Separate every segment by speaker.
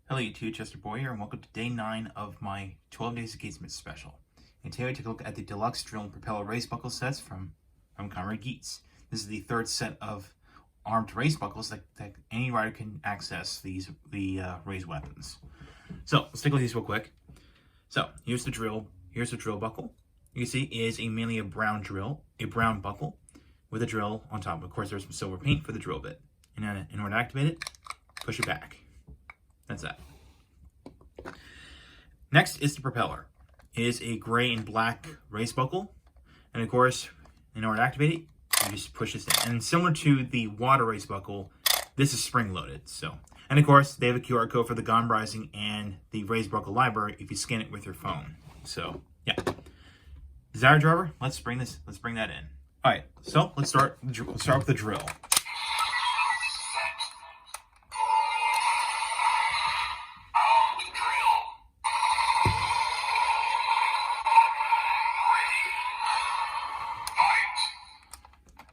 Speaker 1: Hello YouTube, Chester Boy here, and welcome to day 9 of my 12 Days of GEATSmas special. And today we take a look at the deluxe drill and propeller race buckle sets from Kamen Geats. This is the third set of armed race buckles that any rider can access the raised weapons. So let's take a look at these real quick. So here's the drill. Here's the drill buckle. You can see it is mainly a brown buckle with a drill on top. Of course, there's some silver paint for the drill bit. And then in order to activate it, push it back. That's that. Next is the propeller. It is a gray and black race buckle. And of course, in order to activate it, you just push this in. And similar to the water race buckle, this is spring-loaded. And of course, they have a QR code for the Gone Rising and the race buckle library if you scan it with your phone. So, yeah. Desire driver, let's bring that in. All right, so let's start with the drill.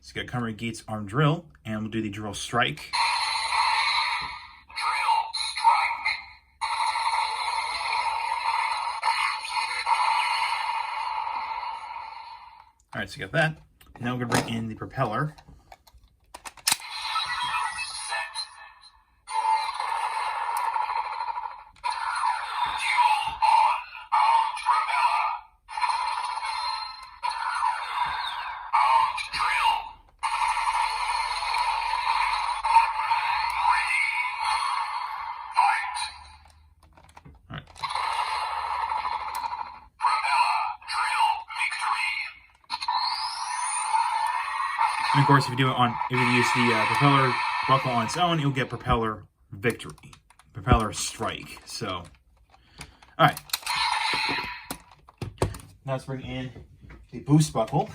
Speaker 1: So we got Kamen Geats arm drill, and we'll do the drill strike. All right, so you got that. Now we're gonna bring in the propeller. And of course, if you use the propeller buckle on its own, you'll get propeller victory, propeller strike. So, all right. Now let's bring in the boost buckle.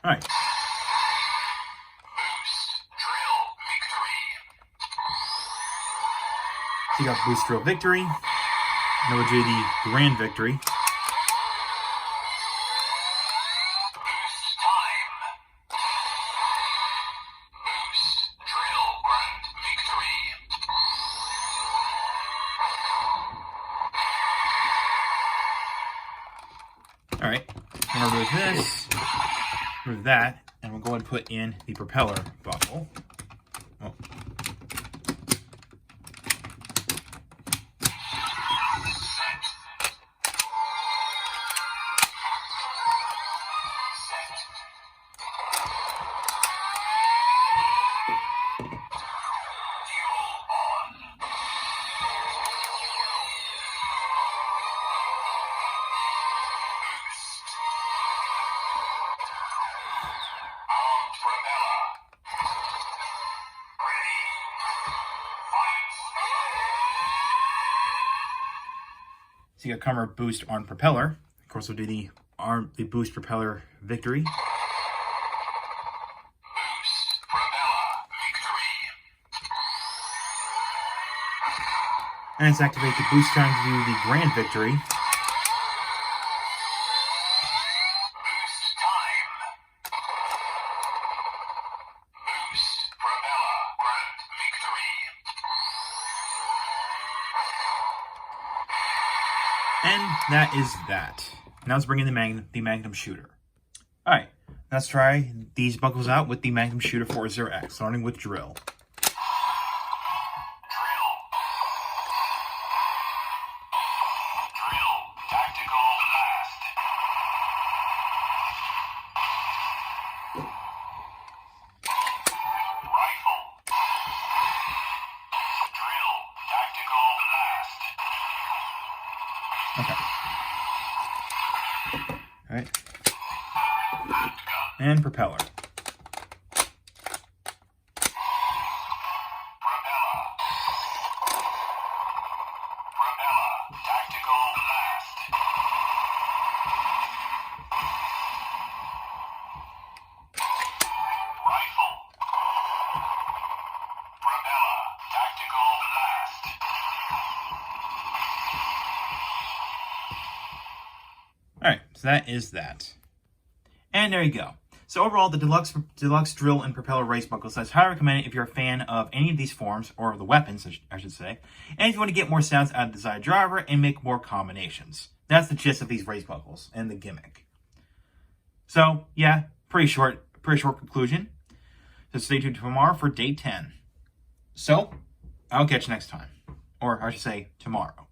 Speaker 1: All right. So you got boost drill victory. Now we'll do the grand victory. All right. And we'll do this. Remove that, and we'll go ahead and put in the propeller buckle. Oh. So you got Kamen boost on propeller. Of course, we'll do the boost propeller victory. And let's activate the boost time to do the grand victory. And that is that. Now let's bring in the Magnum shooter. All right, let's try these buckles out with the Magnum shooter 40X, starting with drill. Okay. All right. And propeller. Alright, so that is that. And there you go. So overall, the deluxe drill and propeller race buckle sets, highly recommend it if you're a fan of any of these forms, or the weapons, I should say, and if you want to get more sounds out of the desired driver and make more combinations. That's the gist of these race buckles and the gimmick. So, yeah, pretty short conclusion. So stay tuned tomorrow for day 10. So, I'll catch you next time. Or, I should say, tomorrow.